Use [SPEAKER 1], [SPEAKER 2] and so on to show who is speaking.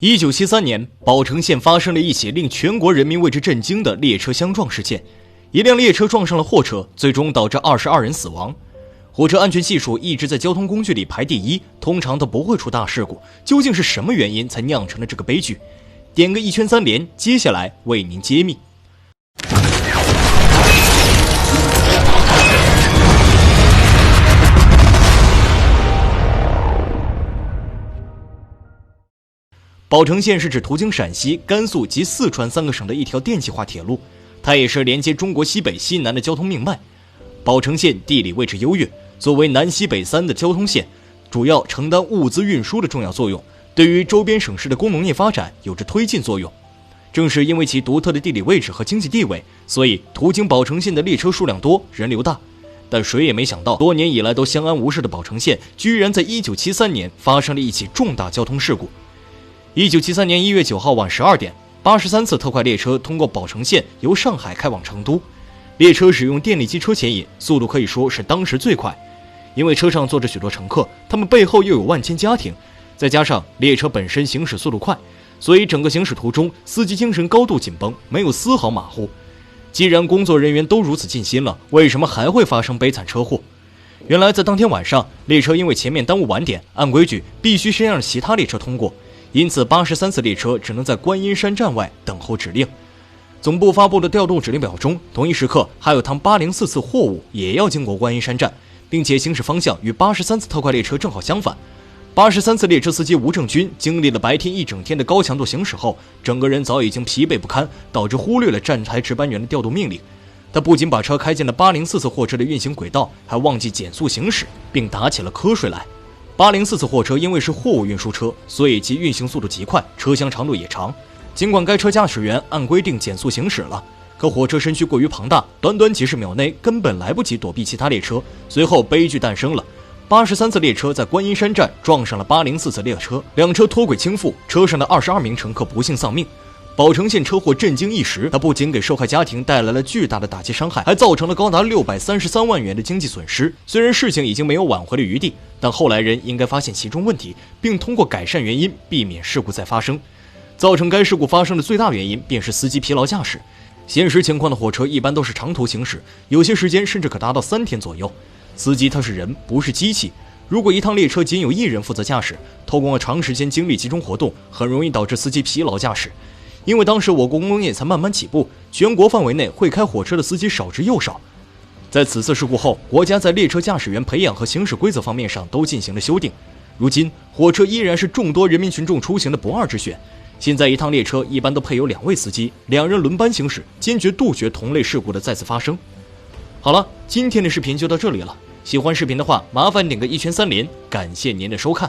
[SPEAKER 1] 1973年，宝成县发生了一起令全国人民为之震惊的列车相撞事件。一辆列车撞上了货车，最终导致22人死亡。火车安全系数一直在交通工具里排第一，通常都不会出大事故。究竟是什么原因才酿成了这个悲剧？点个一圈三连，接下来为您揭秘。宝成线是指途经陕西、甘肃及四川3个省的一条电气化铁路，它也是连接中国西北、西南的交通命脉。宝成线地理位置优越，作为南西北3的交通线，主要承担物资运输的重要作用，对于周边省市的工农业发展有着推进作用。正是因为其独特的地理位置和经济地位，所以途经宝成线的列车数量多，人流大。但谁也没想到，多年以来都相安无事的宝成线，居然在1973年发生了一起重大交通事故。1973年1月9号晚12点，83次特快列车通过宝成线由上海开往成都。列车使用电力机车牵引，速度可以说是当时最快。因为车上坐着许多乘客，他们背后又有万千家庭，再加上列车本身行驶速度快，所以整个行驶途中，司机精神高度紧绷，没有丝毫马虎。既然工作人员都如此尽心了，为什么还会发生悲惨车祸？原来在当天晚上，列车因为前面耽误晚点，按规矩必须先让其他列车通过。因此83次列车只能在观音山站外等候指令。总部发布的调度指令表中，同一时刻还有趟804次货物也要经过观音山站，并且行驶方向与83次特快列车正好相反。83次列车司机吴正军经历了白天一整天的高强度行驶后，整个人早已经疲惫不堪，导致忽略了站台值班员的调度命令。他不仅把车开进了804次货车的运行轨道，还忘记减速行驶，并打起了瞌睡来。804次货车因为是货物运输车，所以其运行速度极快，车厢长度也长。尽管该车驾驶员按规定减速行驶了，可火车身躯过于庞大，短短几十秒内根本来不及躲避其他列车。随后悲剧诞生了，83次列车在观音山站撞上了804次列车，两车脱轨倾覆，车上的22名乘客不幸丧命。宝成线车祸震惊一时，它不仅给受害家庭带来了巨大的打击伤害，还造成了高达633万元的经济损失。虽然事情已经没有挽回的余地，但后来人应该发现其中问题，并通过改善原因避免事故再发生。造成该事故发生的最大原因便是司机疲劳驾驶。现实情况的火车一般都是长途行驶，有些时间甚至可达到3天左右。司机他是人，不是机器。如果一趟列车仅有1人负责驾驶，透过长时间精力集中活动，很容易导致司机疲劳驾驶。因为当时我国工农业才慢慢起步，全国范围内会开火车的司机少之又少。在此次事故后，国家在列车驾驶员培养和行驶规则方面上都进行了修订。如今，火车依然是众多人民群众出行的不二之选。现在一趟列车一般都配有2位司机，2人轮班行驶，坚决杜绝同类事故的再次发生。好了，今天的视频就到这里了。喜欢视频的话，麻烦点个一圈三连，感谢您的收看。